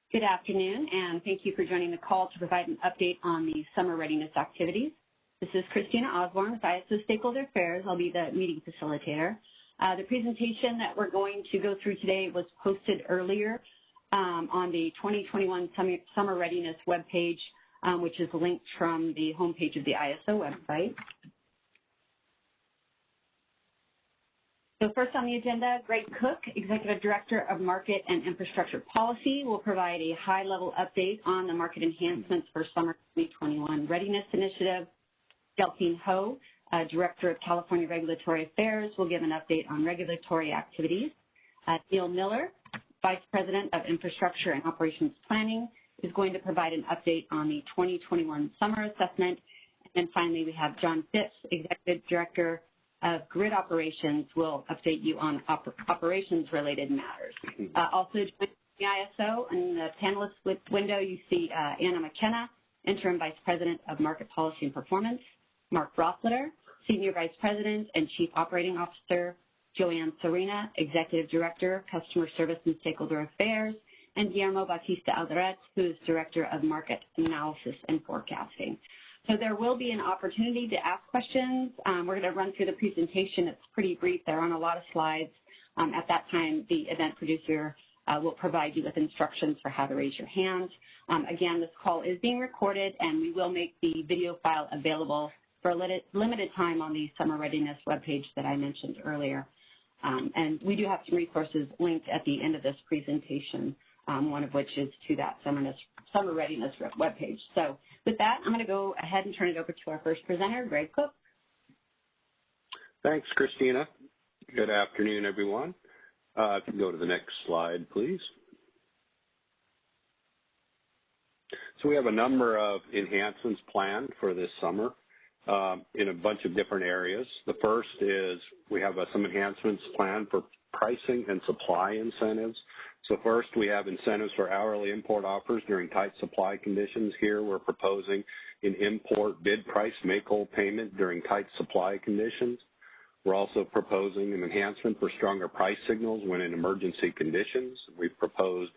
Good afternoon, and thank you for joining the call to provide an update on the summer readiness activities. This is Christina Osborne with ISO Stakeholder Affairs. I'll be the meeting facilitator. The presentation that we're going to go through today was posted earlier on the 2021 Summer Readiness webpage, which is linked from the homepage of the ISO website. So first on the agenda, Greg Cook, Executive Director of Market and Infrastructure Policy, will provide a high-level update on the market enhancements for Summer 2021 Readiness Initiative. Delphine Ho, Director of California Regulatory Affairs, will give an update on regulatory activities. Neil Miller, Vice President of Infrastructure and Operations Planning, is going to provide an update on the 2021 Summer Assessment. And then finally, we have John Phipps, Executive Director of Grid Operations, will update you on operations-related matters. Also joining the ISO in the panelist window, you see Anna McKenna, Interim Vice President of Market Policy and Performance, Mark Rossletter, Senior Vice President and Chief Operating Officer, Joanne Serena, Executive Director, Customer Service and Stakeholder Affairs, and Guillermo Bautista Alderete, who is Director of Market Analysis and Forecasting. So there will be an opportunity to ask questions. We're going to run through the presentation. It's pretty brief. They're on a lot of slides. At that time, the event producer will provide you with instructions for how to raise your hand. Again, this call is being recorded, and we will make the video file available for a limited time on the Summer Readiness webpage that I mentioned earlier. And we do have some resources linked at the end of this presentation, one of which is to that Summer Readiness webpage. So with that, I'm going to go ahead and turn it over to our first presenter, Greg Cook. Thanks, Christina. Good afternoon, everyone. If you can go to the next slide, please. So we have a number of enhancements planned for this summer in a bunch of different areas. The first is we have some enhancements planned for pricing and supply incentives. So first, we have incentives for hourly import offers during tight supply conditions. Here, we're proposing an import bid price make-whole payment during tight supply conditions. We're also proposing an enhancement for stronger price signals when in emergency conditions. We've proposed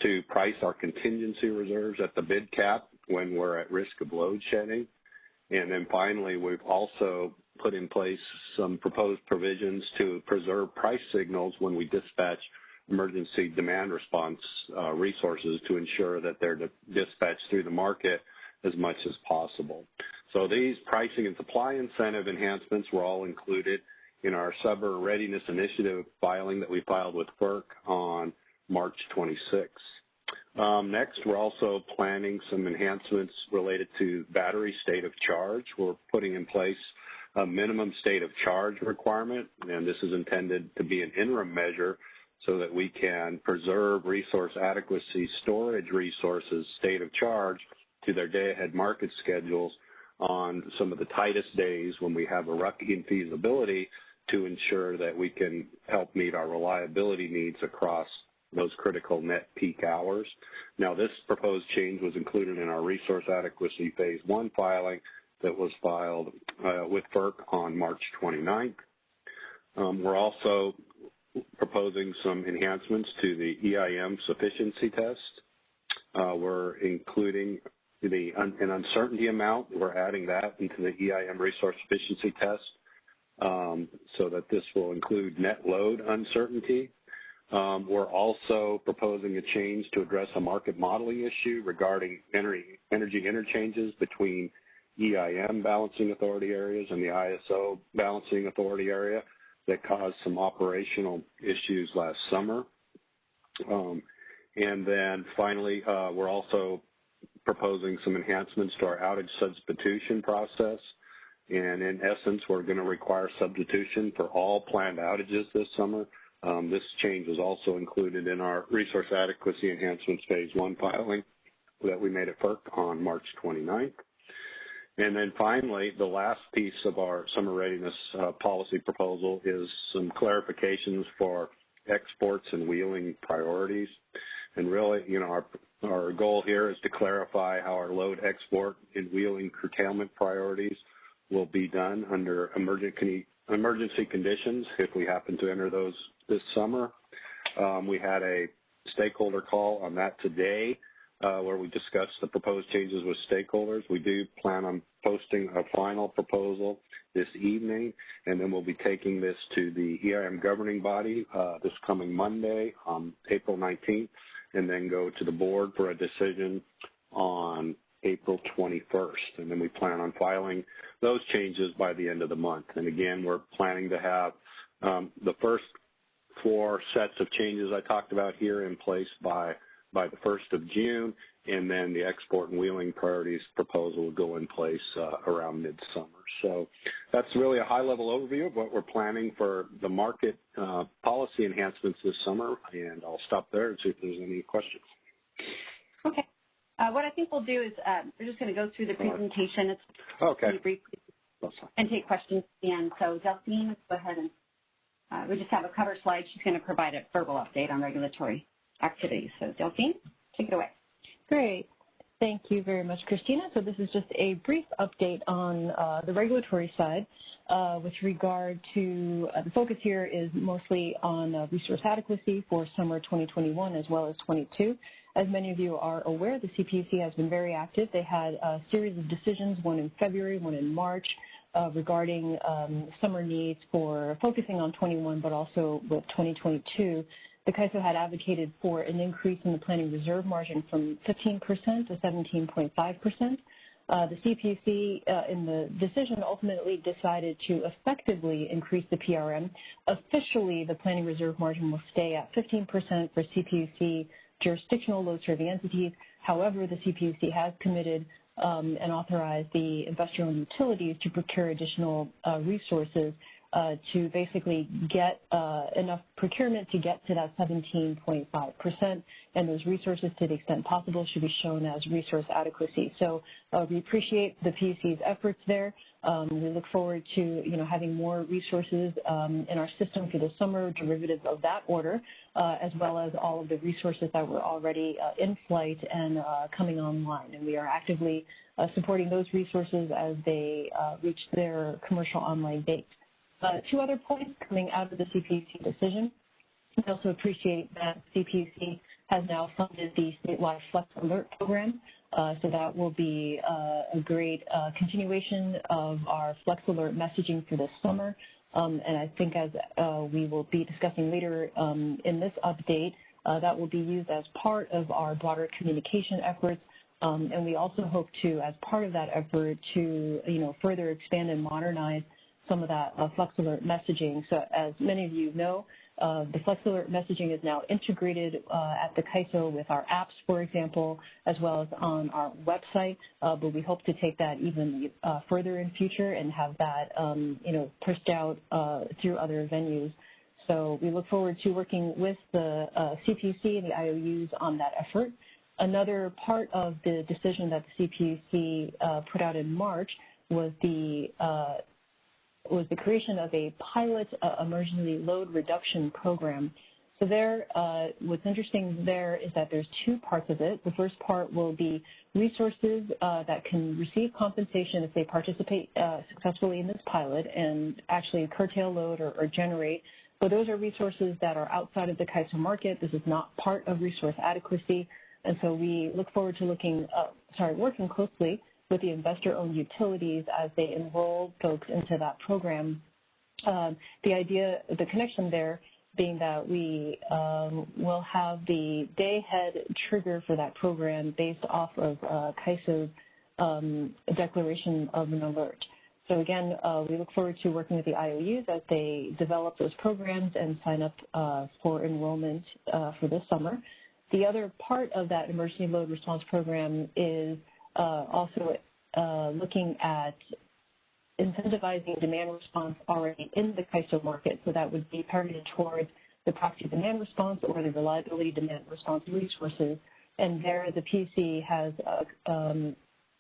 to price our contingency reserves at the bid cap when we're at risk of load shedding. And then finally, we've also put in place some proposed provisions to preserve price signals when we dispatch emergency demand response resources to ensure that they're dispatched through the market as much as possible. So these pricing and supply incentive enhancements were all included in our Summer Readiness Initiative filing that we filed with FERC on March 26th. Next, we're also planning some enhancements related to battery state of charge. We're putting in place a minimum state of charge requirement, and this is intended to be an interim measure so that we can preserve resource adequacy storage resources state of charge to their day-ahead market schedules on some of the tightest days when we have a rocky infeasibility to ensure that we can help meet our reliability needs across those critical net peak hours. Now, this proposed change was included in our Resource Adequacy Phase 1 filing that was filed with FERC on March 29th. We're also proposing some enhancements to the EIM sufficiency test. We're including an uncertainty amount. We're adding that into the EIM resource sufficiency test so that this will include net load uncertainty. We're also proposing a change to address a market modeling issue regarding energy interchanges between EIM balancing authority areas and the ISO balancing authority area that caused some operational issues last summer. And then finally, we're also proposing some enhancements to our outage substitution process. And in essence, we're going to require substitution for all planned outages this summer. This change was also included in our Resource Adequacy Enhancements Phase 1 filing that we made at FERC on March 29th. And then finally, the last piece of our Summer Readiness policy proposal is some clarifications for exports and wheeling priorities. And really, you know, our goal here is to clarify how our load export and wheeling curtailment priorities will be done under emergency conditions if we happen to enter those this summer. We had a stakeholder call on that today, where we discuss the proposed changes with stakeholders. We do plan on posting a final proposal this evening, and then we'll be taking this to the EIM governing body this coming Monday on April 19th, and then go to the board for a decision on April 21st. And then we plan on filing those changes by the end of the month. And again, we're planning to have the first 4 sets of changes I talked about here in place by the 1st of June, and then the export and wheeling priorities proposal will go in place around midsummer. So that's really a high-level overview of what we're planning for the market policy enhancements this summer, and I'll stop there and see if there's any questions. Okay. What I think we'll do is we're just going to go through the presentation. It's pretty brief, and take questions at the end. So Delphine, go ahead and we just have a cover slide. She's going to provide a verbal update on regulatory activities. So Delphine, take it away. Great. Thank you very much, Christina. So this is just a brief update on the regulatory side with regard to the focus here is mostly on resource adequacy for summer 2021 as well as 22. As many of you are aware, the CPUC has been very active. They had a series of decisions, one in February, one in March, regarding summer needs for focusing on 21, but also with 2022. The CAISO had advocated for an increase in the planning reserve margin from 15% to 17.5%. The CPUC in the decision ultimately decided to effectively increase the PRM. Officially, the planning reserve margin will stay at 15% for CPUC jurisdictional load-serving entities. However, the CPUC has committed and authorized the investor-owned utilities to procure additional resources to basically get enough procurement to get to that 17.5%, and those resources, to the extent possible, should be shown as resource adequacy. So we appreciate the PUC's efforts there. We look forward to having more resources in our system for the summer, derivative of that order, as well as all of the resources that were already in flight and coming online. And we are actively supporting those resources as they reach their commercial online date. 2 other points coming out of the CPUC decision. We also appreciate that CPUC has now funded the statewide Flex Alert program. So that will be a great continuation of our Flex Alert messaging for this summer. And I think as we will be discussing later in this update, that will be used as part of our broader communication efforts. And we also hope to, as part of that effort, to further expand and modernize some of that Flex Alert messaging. So as many of you know, the Flex Alert messaging is now integrated at the CAISO with our apps, for example, as well as on our website. But we hope to take that even further in future and have that, pushed out through other venues. So we look forward to working with the CPUC and the IOUs on that effort. Another part of the decision that the CPUC put out in March was the creation of a pilot emergency load reduction program. So there, what's interesting there is that there's 2 parts of it. The first part will be resources that can receive compensation if they participate successfully in this pilot and actually curtail load or generate. But those are resources that are outside of the CAISO market. This is not part of resource adequacy. And so we look forward to working closely with the investor-owned utilities as they enroll folks into that program. The connection there being that we will have the day-ahead trigger for that program based off of CAISO's declaration of an alert. So again, we look forward to working with the IOUs as they develop those programs and sign up for enrollment for this summer. The other part of that emergency load response program is also looking at incentivizing demand response already in the CAISO market. So that would be targeted towards the proxy demand response or the reliability demand response resources. And there the PUC has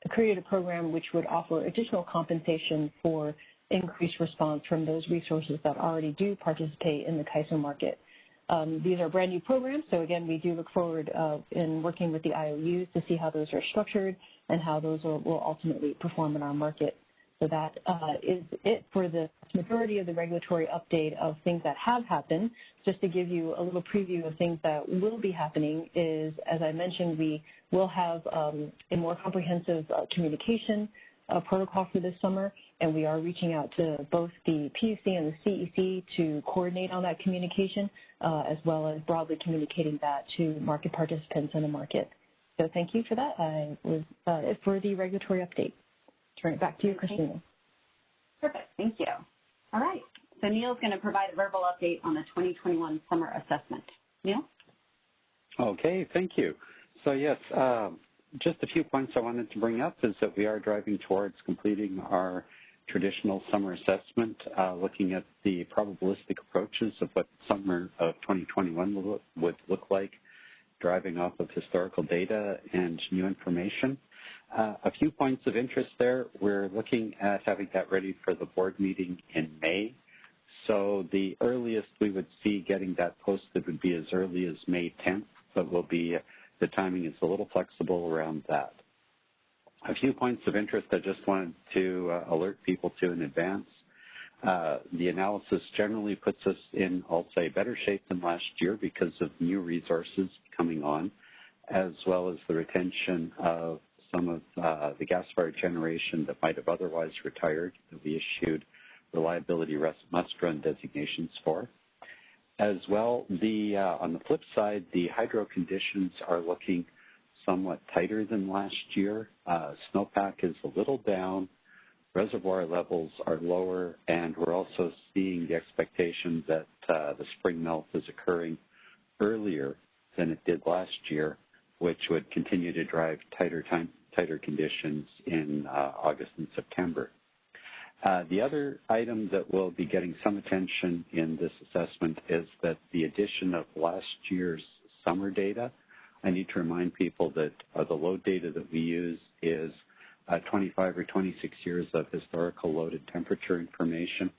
created a program which would offer additional compensation for increased response from those resources that already do participate in the CAISO market. These are brand new programs, so again, we do look forward in working with the IOUs to see how those are structured and how those will ultimately perform in our market. So that is it for the majority of the regulatory update of things that have happened. Just to give you a little preview of things that will be happening is, as I mentioned, we will have a more comprehensive communication protocol for this summer, and we are reaching out to both the PUC and the CEC to coordinate on that communication, as well as broadly communicating that to market participants in the market. So thank you for that. I was it for the regulatory update. Turn it back to you, Christina. Perfect. Thank you. All right. So Neil's going to provide a verbal update on the 2021 summer assessment. Neil? Okay, thank you. So yes, just a few points I wanted to bring up is that we are driving towards completing our traditional summer assessment, looking at the probabilistic approaches of what summer of 2021 would look like, driving off of historical data and new information. A few points of interest there. We're looking at having that ready for the board meeting in May. So the earliest we would see getting that posted would be as early as May 10th, but the timing is a little flexible around that. A few points of interest I just wanted to alert people to in advance. The analysis generally puts us in, I'll say, better shape than last year because of new resources coming on, as well as the retention of some of the gas-fired generation that might have otherwise retired that we issued reliability must-run designations for. As well, on the flip side, the hydro conditions are looking somewhat tighter than last year. Snowpack is a little down, reservoir levels are lower, and we're also seeing the expectation that the spring melt is occurring earlier than it did last year, which would continue to drive tighter conditions in August and September. The other item that will be getting some attention in this assessment is that the addition of last year's summer data. I need to remind people that the load data that we use is 25 or 26 years of historical load and temperature information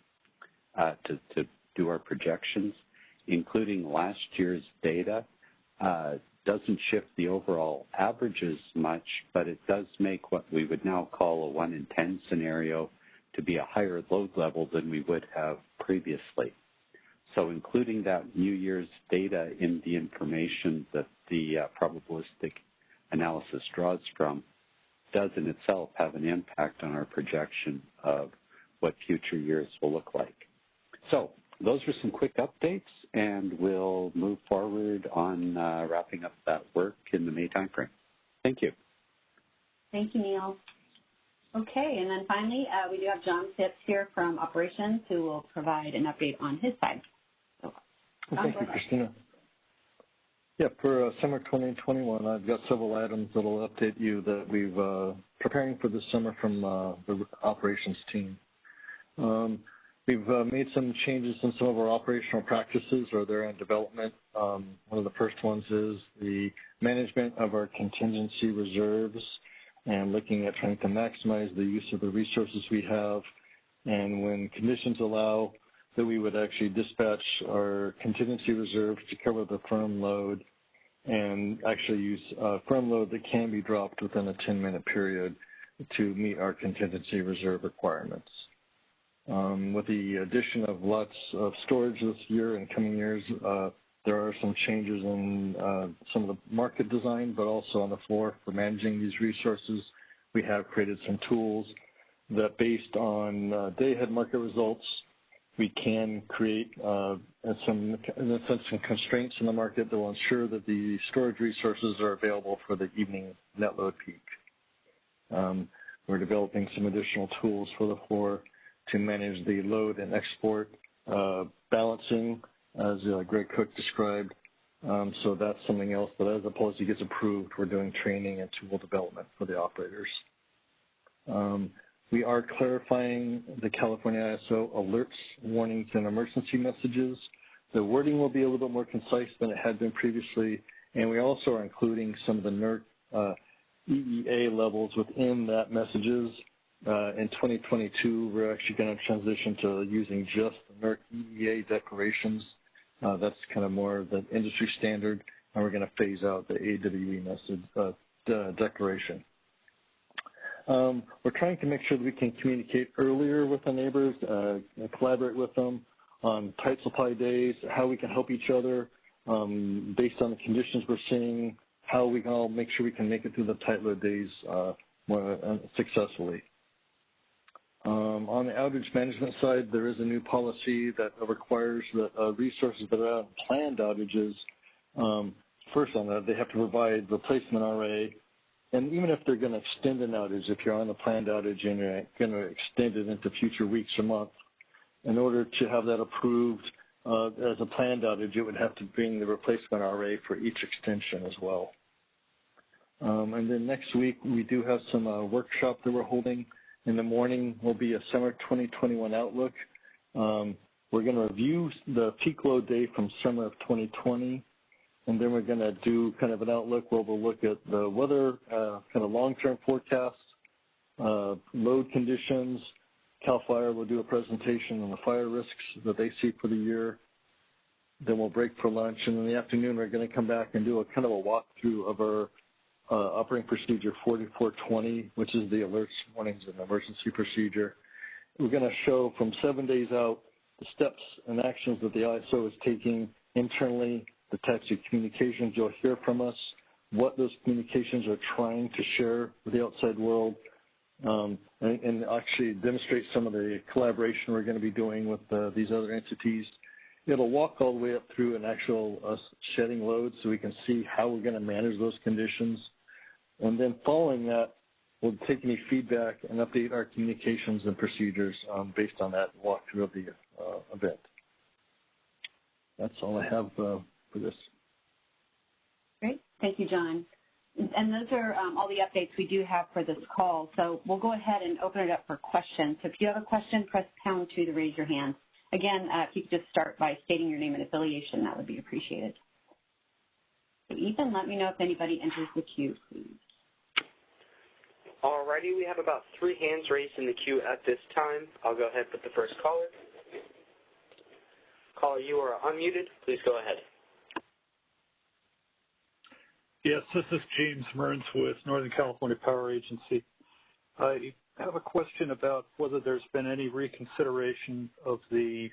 to do our projections. Including last year's data doesn't shift the overall averages much, but it does make what we would now call a 1 in 10 scenario to be a higher load level than we would have previously. So including that New Year's data in the information that the probabilistic analysis draws from does in itself have an impact on our projection of what future years will look like. So those are some quick updates, and we'll move forward on wrapping up that work in the May timeframe. Thank you. Thank you, Neil. Okay, and then finally, we do have John Phipps here from Operations who will provide an update on his side. So, John, thank you, Christina. Yeah, for summer 2021, I've got several items that will update you that we've preparing for this summer from the operations team. We've made some changes in some of our operational practices, or they're in development. One of the first ones is the management of our contingency reserves and looking at trying to maximize the use of the resources we have. And when conditions allow, that we would actually dispatch our contingency reserve to cover the firm load and actually use firm load that can be dropped within a 10-minute period to meet our contingency reserve requirements. With the addition of lots of storage this year and coming years, there are some changes in some of the market design, but also on the floor for managing these resources. We have created some tools that, based on day-ahead market results, we can create some constraints in the market that will ensure that the storage resources are available for the evening net load peak. We're developing some additional tools for the floor to manage the load and export balancing, as Greg Cook described. So that's something else that, as the policy gets approved, we're doing training and tool development for the operators. We are clarifying the California ISO alerts, warnings, and emergency messages. The wording will be a little bit more concise than it had been previously, and we also are including some of the NERC EEA levels within that messages. In 2022, we're actually going to transition to using just the NERC EEA declarations. That's kind of more of the industry standard, and we're going to phase out the AWE message declaration. We're trying to make sure that we can communicate earlier with the neighbors, collaborate with them on tight supply days, how we can help each other based on the conditions we're seeing, how we can all make sure we can make it through the tight load days more successfully. On the outage management side, there is a new policy that requires that resources that are on planned outages, first on that, they have to provide replacement RA. And even if they're going to extend an outage, if you're on a planned outage and you're going to extend it into future weeks or months, in order to have that approved as a planned outage, it would have to bring the replacement RA for each extension as well. And then next week, we do have some workshop that we're holding. In the morning will be a summer 2021 outlook. We're going to review the peak load day from summer of 2020. And then we're going to do kind of an outlook where we'll look at the weather, kind of long-term forecasts, load conditions. CAL FIRE will do a presentation on the fire risks that they see for the year. Then we'll break for lunch. And in the afternoon, we're going to come back and do a kind of a walkthrough of our operating procedure 4420, which is the alerts, warnings, and emergency procedure. We're going to show from 7 days out the steps and actions that the ISO is taking internally, the types of communications you'll hear from us, what those communications are trying to share with the outside world, and actually demonstrate some of the collaboration we're going to be doing with these other entities. It'll walk all the way up through an actual shedding load so we can see how we're going to manage those conditions. And then following that, we'll take any feedback and update our communications and procedures based on that walkthrough of the event. That's all I have for this. Great. Thank you, John. And those are all the updates we do have for this call. So we'll go ahead and open it up for questions. So if you have a question, press #2 to raise your hand. Again, if you could just start by stating your name and affiliation, that would be appreciated. So Ethan, let me know if anybody enters the queue, please. All righty, we have about 3 hands raised in the queue at this time. I'll go ahead with the first caller. Caller, you are unmuted. Please go ahead. Yes, this is James Mearns with Northern California Power Agency. I have a question about whether there's been any reconsideration of the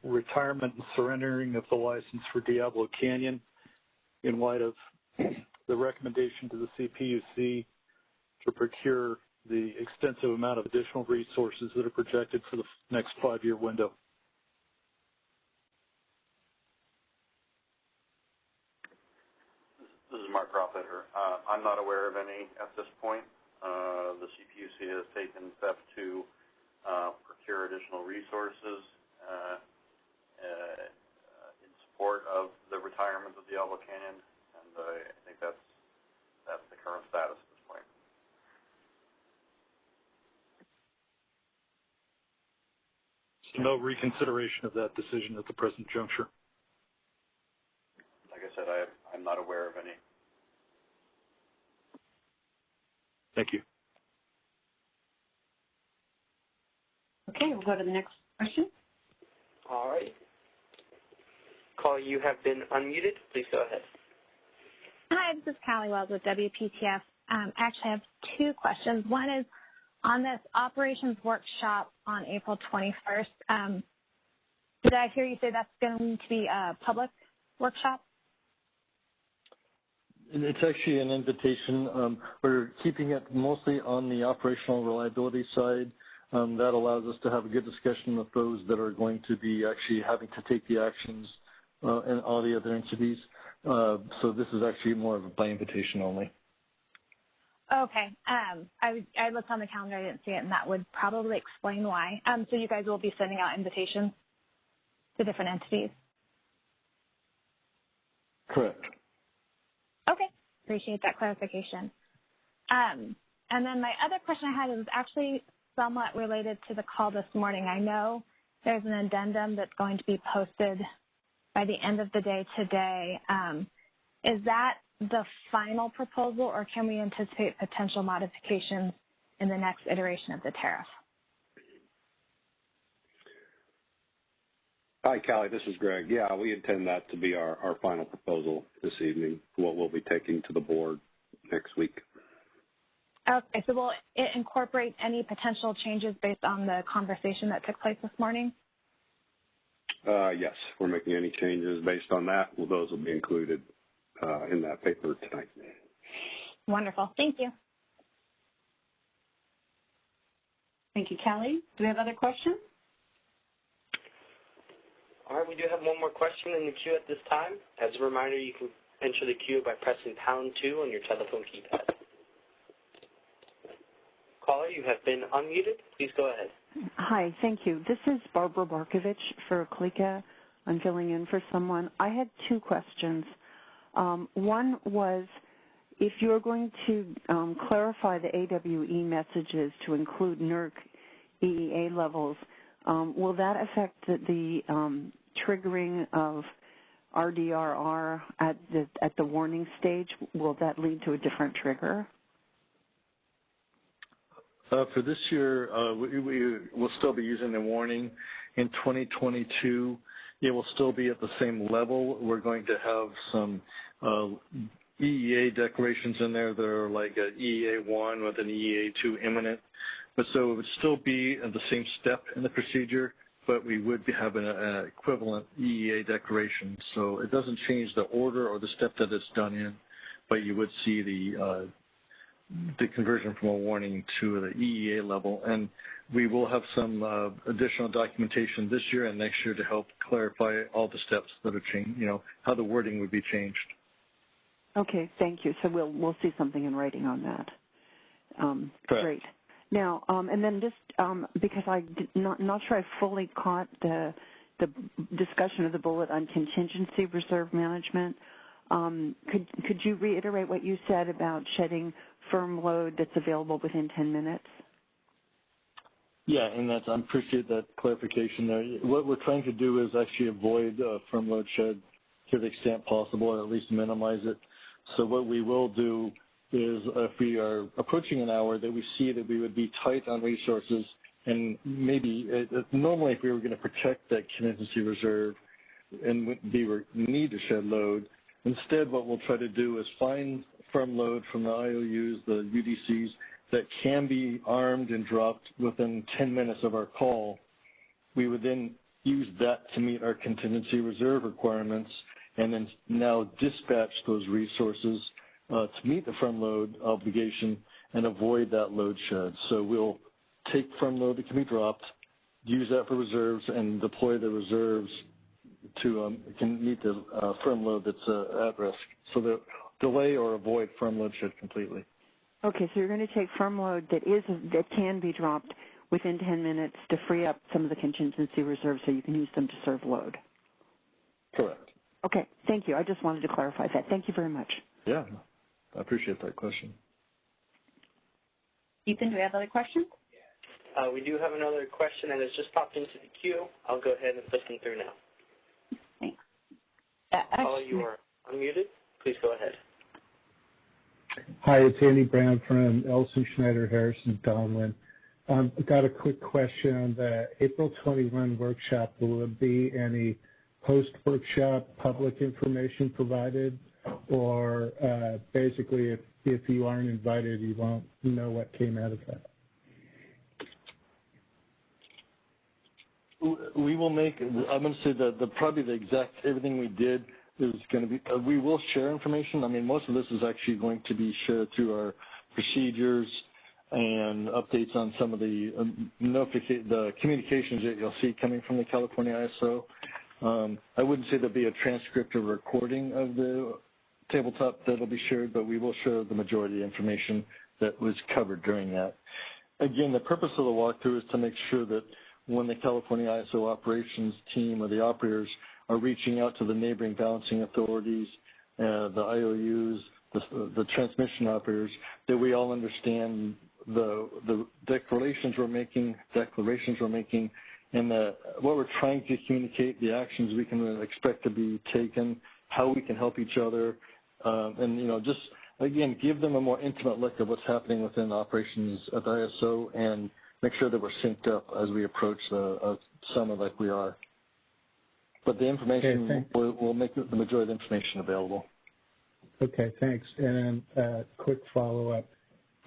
retirement and surrendering of the license for Diablo Canyon in light of the recommendation to the CPUC to procure the extensive amount of additional resources that are projected for the next 5-year window. This is Mark Rotheder. I'm not aware of any at this point. The CPUC has taken steps to procure additional resources in support of the retirement of Diablo Canyon, and I think that's the current status at this point. So no reconsideration of that decision at the present juncture? Like I said, I'm not aware of any. Thank you. Okay, we'll go to the next question. All right. Caller, you have been unmuted. Please go ahead. Hi, this is Callie Wells with WPTF. I actually have 2 questions. One is on this operations workshop on April 21st. Did I hear you say that's going to be a public workshop? It's actually an invitation. We're keeping it mostly on the operational reliability side. That allows us to have a good discussion with those that are going to be actually having to take the actions and all the other entities. So this is actually more of a by invitation only. Okay. I looked on the calendar. I didn't see it, and that would probably explain why. So you guys will be sending out invitations to different entities? Correct. Okay. Appreciate that clarification. And then my other question I had was actually somewhat related to the call this morning. I know there's an addendum that's going to be posted by the end of the day today. Is that the final proposal, or can we anticipate potential modifications in the next iteration of the tariff? Hi, Callie. This is Greg. Yeah, we intend that to be our final proposal this evening, what we'll be taking to the board next week. Okay, so will it incorporate any potential changes based on the conversation that took place this morning? Yes, if we're making any changes based on that, well, those will be included in that paper tonight. Wonderful. Thank you. Thank you, Kelly. Do we have other questions? All right, we do have one more question in the queue at this time. As a reminder, you can enter the queue by pressing #2 on your telephone keypad. Caller, you have been unmuted. Please go ahead. Hi, thank you. This is Barbara Barkovich for Klika. I'm filling in for someone. I had two questions. One was, if you're going to clarify the AWE messages to include NERC EEA levels, will that affect the triggering of RDRR at the warning stage? Will that lead to a different trigger? For this year, we will still be using the warning. In 2022, it will still be at the same level. We're going to have some EEA declarations in there that are like an EEA1 with an EEA2 imminent. But so it would still be at the same step in the procedure, but we would have an equivalent EEA declaration. So it doesn't change the order or the step that it's done in, but you would see the conversion from a warning to the EEA level. And we will have some additional documentation this year and next year to help clarify all the steps that are changed, how the wording would be changed. Okay, thank you. So we'll see something in writing on that. Correct. Great. Now, and then just because not sure I fully caught the discussion of the bullet on contingency reserve management, could you reiterate what you said about shedding firm load that's available within 10 minutes? Yeah, and I appreciate that clarification there. What we're trying to do is actually avoid firm load shed to the extent possible, or at least minimize it. So what we will do is, if we are approaching an hour that we see that we would be tight on resources, and maybe normally if we were going to protect that contingency reserve and we need to shed load, instead what we'll try to do is find firm load from the IOUs, the UDCs, that can be armed and dropped within 10 minutes of our call. We would then use that to meet our contingency reserve requirements and then now dispatch those resources to meet the firm load obligation and avoid that load shed. So we'll take firm load that can be dropped, use that for reserves, and deploy the reserves to can meet the firm load that's at risk. So the delay or avoid firm load shed completely. Okay, so you're going to take firm load that can be dropped within 10 minutes to free up some of the contingency reserves so you can use them to serve load. Correct. Okay, thank you. I just wanted to clarify that. Thank you very much. Yeah, I appreciate that question. Ethan, do we have other questions? We do have another question that has just popped into the queue. I'll go ahead and listen through now. Thanks. Caller, you are unmuted. Please go ahead. Hi, it's Andy Brown from Elson Schneider Harrison Donlin. I've got a quick question on the April 21 workshop. Will there be any post-workshop public information provided, or basically if you aren't invited, you won't know what came out of that? We will make, I'm going to say that probably the exact, everything we did is going to be, we will share information. I mean, most of this is actually going to be shared through our procedures and updates on some of the the communications that you'll see coming from the California ISO. I wouldn't say there'll be a transcript or recording of the tabletop that'll be shared, but we will share the majority of the information that was covered during that. Again, the purpose of the walkthrough is to make sure that when the California ISO operations team or the operators are reaching out to the neighboring balancing authorities, the IOUs, the transmission operators, that we all understand the declarations we're making, and what we're trying to communicate, the actions we can expect to be taken, how we can help each other, and just again give them a more intimate look at what's happening within operations at the ISO, and make sure that we're synced up as we approach the summit like we are. But the information, we'll make the majority of the information available. Okay, thanks. And a quick follow-up.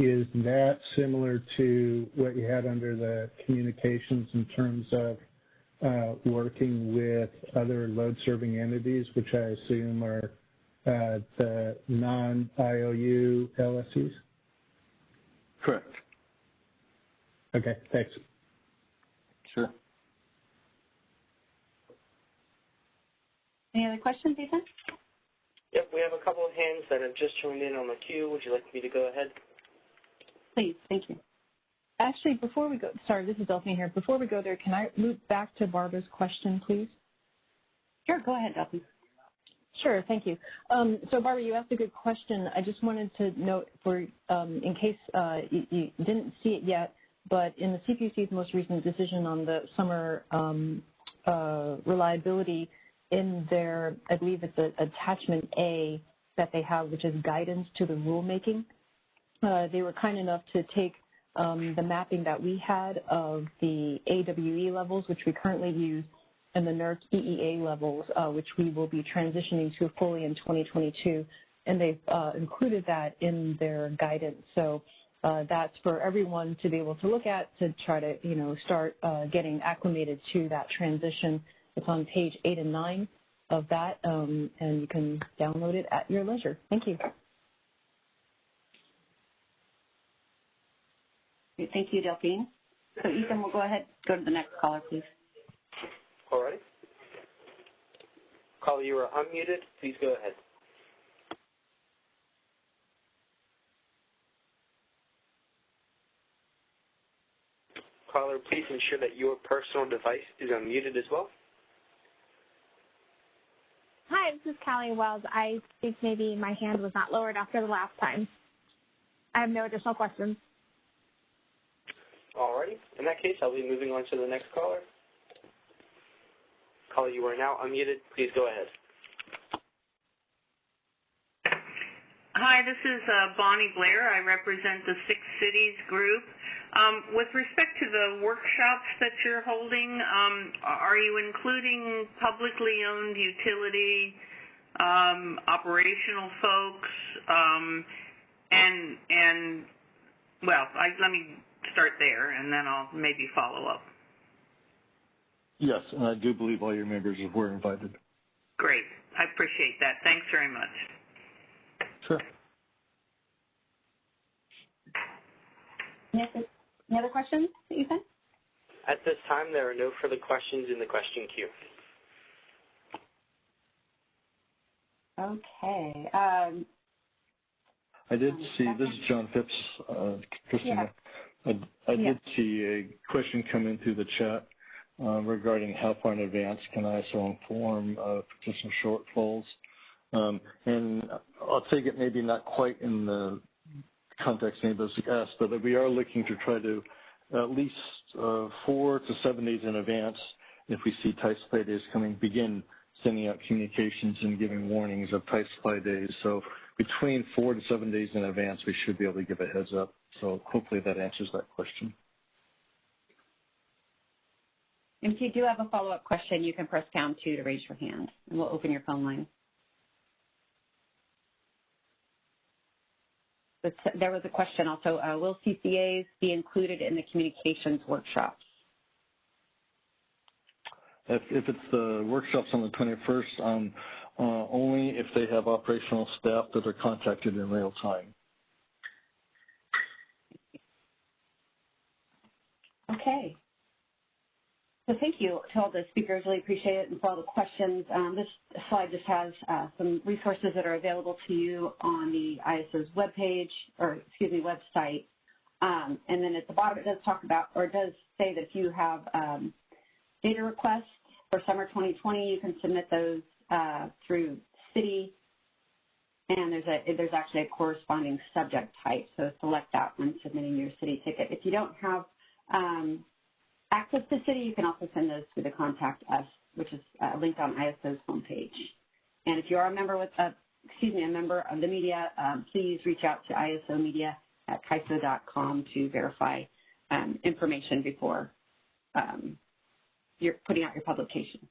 is that similar to what you had under the communications in terms of working with other load-serving entities, which I assume are the non-IOU LSEs? Correct. Okay, thanks. Sure. Any other questions, Ethan? Yep, we have a couple of hands that have just joined in on the queue. Would you like me to go ahead? Please, thank you. Actually, before we go, sorry, this is Delphine here. Before we go there, can I loop back to Barbara's question, please? Sure, go ahead, Delphine. Sure, thank you. So, Barbara, you asked a good question. I just wanted to note, for in case you didn't see it yet, but in the CPUC's most recent decision on the summer reliability, in their, I believe it's attachment A that they have, which is guidance to the rulemaking, they were kind enough to take the mapping that we had of the AWE levels, which we currently use, and the NERC EEA levels, which we will be transitioning to fully in 2022, and they've included that in their guidance. So that's for everyone to be able to look at to try to, start getting acclimated to that transition. It's on page 8 and 9 of that, and you can download it at your leisure. Thank you. Thank you, Delphine. So, Ethan, we'll go ahead, go to the next caller, please. All right. Caller, you are unmuted. Please go ahead. Caller, please ensure that your personal device is unmuted as well. Hi, this is Callie Wells. I think maybe my hand was not lowered after the last time. I have no additional questions. All righty. In that case, I'll be moving on to the next caller. Caller, you are now unmuted. Please go ahead. Hi, this is Bonnie Blair. I represent the Six Cities group. With respect to the workshops that you're holding, are you including publicly owned utility, operational folks, let me start there, and then I'll maybe follow up. Yes, and I do believe all your members were invited. Great. I appreciate that. Thanks very much. Sure. Any other questions, Ethan? At this time, there are no further questions in the question queue. Okay. I did see, this is John Phipps, Christina. Yeah. I did see a question come in through the chat regarding how far in advance can ISO inform of potential shortfalls. And I'll take it maybe not quite in the context anybody's asked, but that we are looking to try to at least 4 to 7 days in advance, if we see tight supply days coming, begin sending out communications and giving warnings of tight supply days. So between 4 to 7 days in advance, we should be able to give a heads up. So hopefully that answers that question. If you do have a follow-up question, you can press pound 2 to raise your hand, and we'll open your phone line. But there was a question also, will CCAs be included in the communications workshops? If it's the workshops on the 21st, only if they have operational staff that are contacted in real time. Okay. So thank you to all the speakers. Really appreciate it, and for all the questions. This slide just has some resources that are available to you on the ISO's webpage, website. And then at the bottom it does talk about, or it does say that if you have data requests for summer 2020, you can submit those through City, and there's actually a corresponding subject type. So select that when submitting your City ticket. If you don't have access to City, you can also send those to the Contact Us, which is linked on ISO's homepage. And if you are a member of the media, please reach out to ISO Media at CAISO.com to verify information before you're putting out your publication.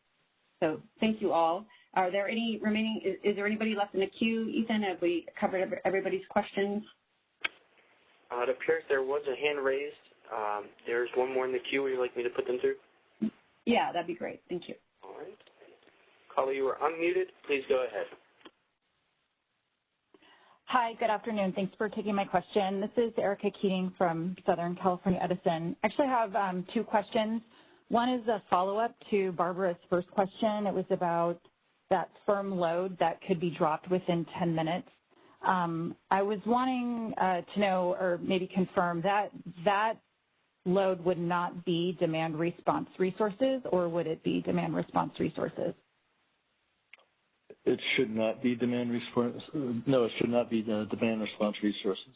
So thank you all. Are there any remaining, is there anybody left in the queue, Ethan? Have we covered everybody's questions? It appears there was a hand raised. There's one more in the queue. Would you like me to put them through? Yeah, that'd be great. Thank you. All right. Caller, you are unmuted. Please go ahead. Hi, good afternoon. Thanks for taking my question. This is Erica Keating from Southern California Edison. I actually have two questions. One is a follow-up to Barbara's first question. It was about that firm load that could be dropped within 10 minutes. I was wanting to know, or maybe confirm, that that load would not be demand response resources, or would it be demand response resources? It should not be demand response. No, it should not be the demand response resources.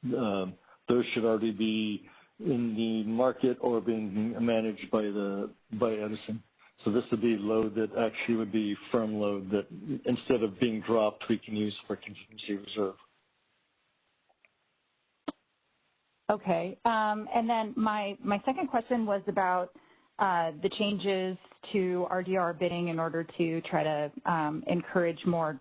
Those should already be in the market or being managed by Edison. So this would be load that actually would be firm load that instead of being dropped, we can use for contingency reserve. Okay. And then my second question was about the changes to RDR bidding in order to try to encourage more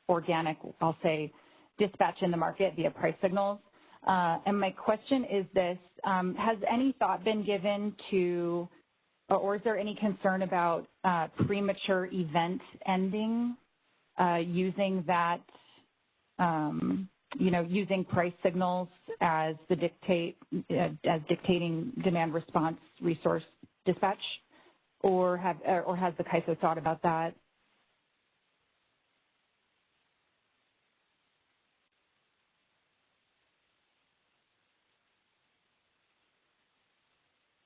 organic, I'll say, dispatch in the market via price signals. And my question is this, has any thought been given to, or is there any concern about premature event ending using that, using price signals as the dictating demand response resource dispatch, or has the CAISO thought about that?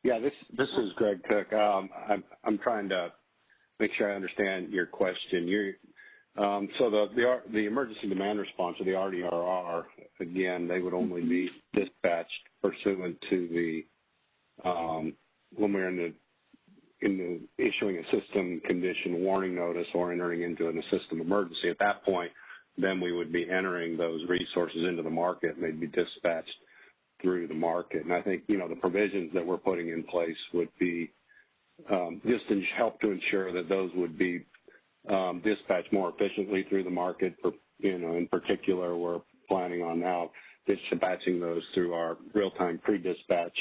Yeah, this is Greg Cook. I'm trying to make sure I understand your question. So the emergency demand response, or the RDRR, again, they would only be dispatched pursuant to the when we're in the issuing a system condition warning notice or entering into a system emergency. At that point, then we would be entering those resources into the market, and they'd be dispatched through the market. And I think, the provisions that we're putting in place would be just to help to ensure that those would be dispatched more efficiently through the market. In particular, we're planning on now dispatching those through our real-time pre-dispatch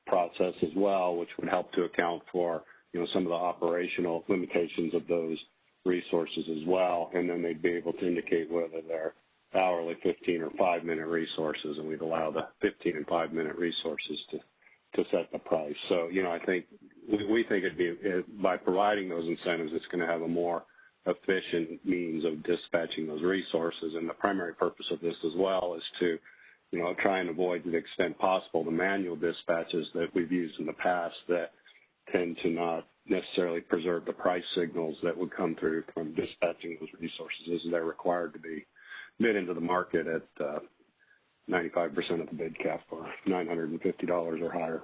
process as well, which would help to account for, some of the operational limitations of those resources as well. And then they'd be able to indicate whether they're hourly 15 or 5-minute resources, and we'd allow the 15 and 5-minute resources to set the price. So, I think we think it'd be, by providing those incentives, it's going to have a more efficient means of dispatching those resources. And the primary purpose of this as well is to, try and avoid, to the extent possible, the manual dispatches that we've used in the past that tend to not necessarily preserve the price signals that would come through from dispatching those resources as they're required to be bid into the market at 95% of the bid cap, or $950 or higher.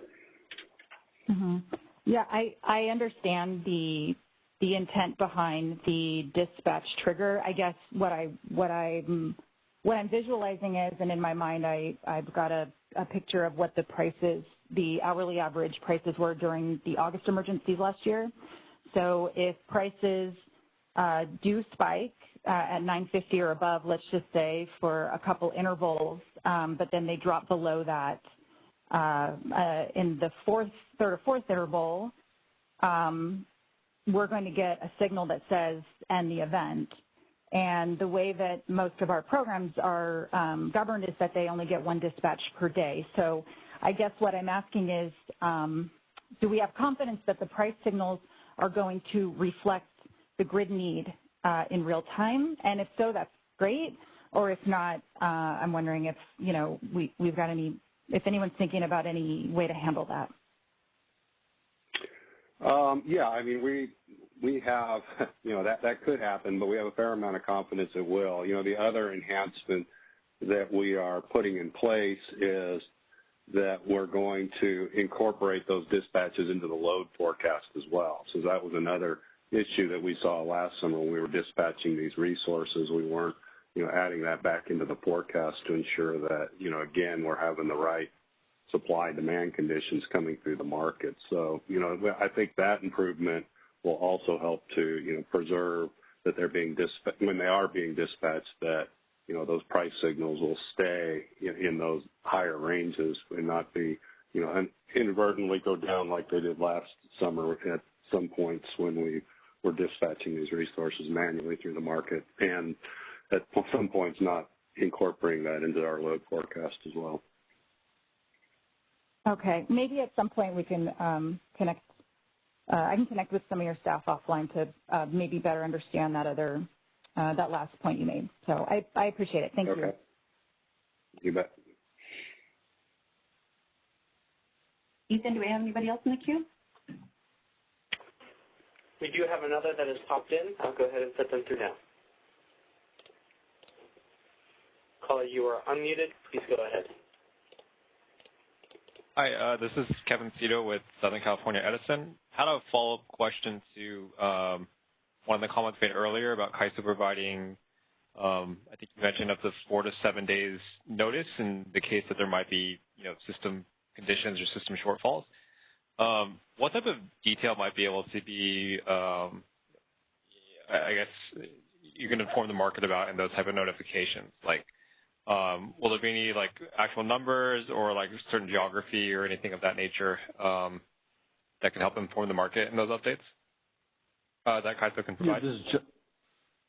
Mm-hmm. Yeah, I understand the intent behind the dispatch trigger. I guess what I'm visualizing is, and in my mind, I've got a picture of what the hourly average prices were during the August emergencies last year. So if prices do spike at $950 or above, let's just say, for a couple intervals, but then they drop below that in the third or fourth interval, we're going to get a signal that says end the event. And the way that most of our programs are governed is that they only get one dispatch per day. So I guess what I'm asking is, do we have confidence that the price signals are going to reflect the grid need in real time? And if so, that's great. Or if not, I'm wondering if, we've got if anyone's thinking about any way to handle that. Yeah, I mean, we have, that could happen, but we have a fair amount of confidence it will. The other enhancement that we are putting in place is that we're going to incorporate those dispatches into the load forecast as well. So that was another issue that we saw last summer when we were dispatching these resources. We weren't, adding that back into the forecast to ensure that, again, we're having the right supply-demand conditions coming through the market. So, I think that improvement will also help to, preserve that they're being when they are being dispatched, that those price signals will stay in those higher ranges and not be, inadvertently go down like they did last summer at some points when we were dispatching these resources manually through the market, and at some points not incorporating that into our load forecast as well. Okay, maybe at some point we can connect. I can connect with some of your staff offline to maybe better understand that last point you made. So I appreciate it. Thank you. Okay. You bet. Ethan, do we have anybody else in the queue? We do have another that has popped in. I'll go ahead and put them through now. Caller, you are unmuted. Please go ahead. Hi, this is Kevin Cito with Southern California Edison. I had a follow-up question to one of the comments made earlier about CAISO providing, I think you mentioned up to 4 to 7 days notice in the case that there might be, system conditions or system shortfalls. What type of detail might be able to be, I guess, you can inform the market about in those type of notifications? Like, will there be any actual numbers or certain geography or anything of that nature that can help inform the market in those updates that CAISO can provide? Yeah,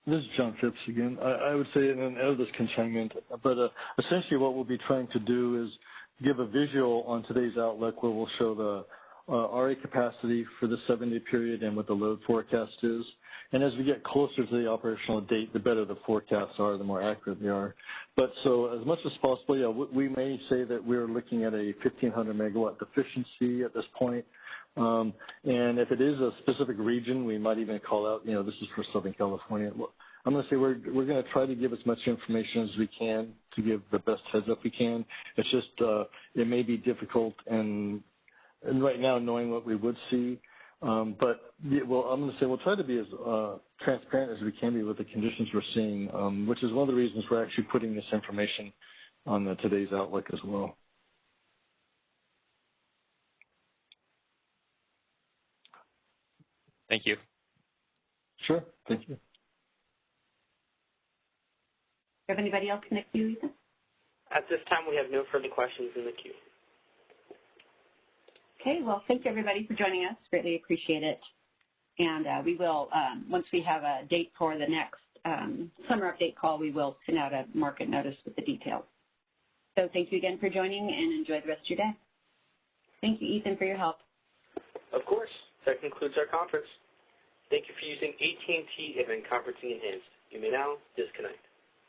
this is John Phipps again. I would say, and then others can chime in, but essentially what we'll be trying to do is give a visual on today's Outlook where we'll show the RA capacity for the 7-day period and what the load forecast is. And as we get closer to the operational date, the better the forecasts are, the more accurate they are. But so as much as possible, yeah, we may say that we're looking at a 1,500 megawatt deficiency at this point. And if it is a specific region, we might even call out, this is for Southern California. I'm going to say we're going to try to give as much information as we can to give the best heads up we can. It's just it may be difficult and right now knowing what we would see. But I'm going to say we'll try to be as transparent as we can be with the conditions we're seeing, which is one of the reasons we're actually putting this information on today's Outlook as well. Thank you. Sure. Thank you. Do you have anybody else in the queue, Ethan? At this time, we have no further questions in the queue. Okay, well, thank you, everybody, for joining us. Greatly appreciate it. And we will, once we have a date for the next summer update call, we will send out a market notice with the details. So thank you again for joining, and enjoy the rest of your day. Thank you, Ethan, for your help. Of course. That concludes our conference. Thank you for using AT&T Event Conferencing Enhanced. You may now disconnect.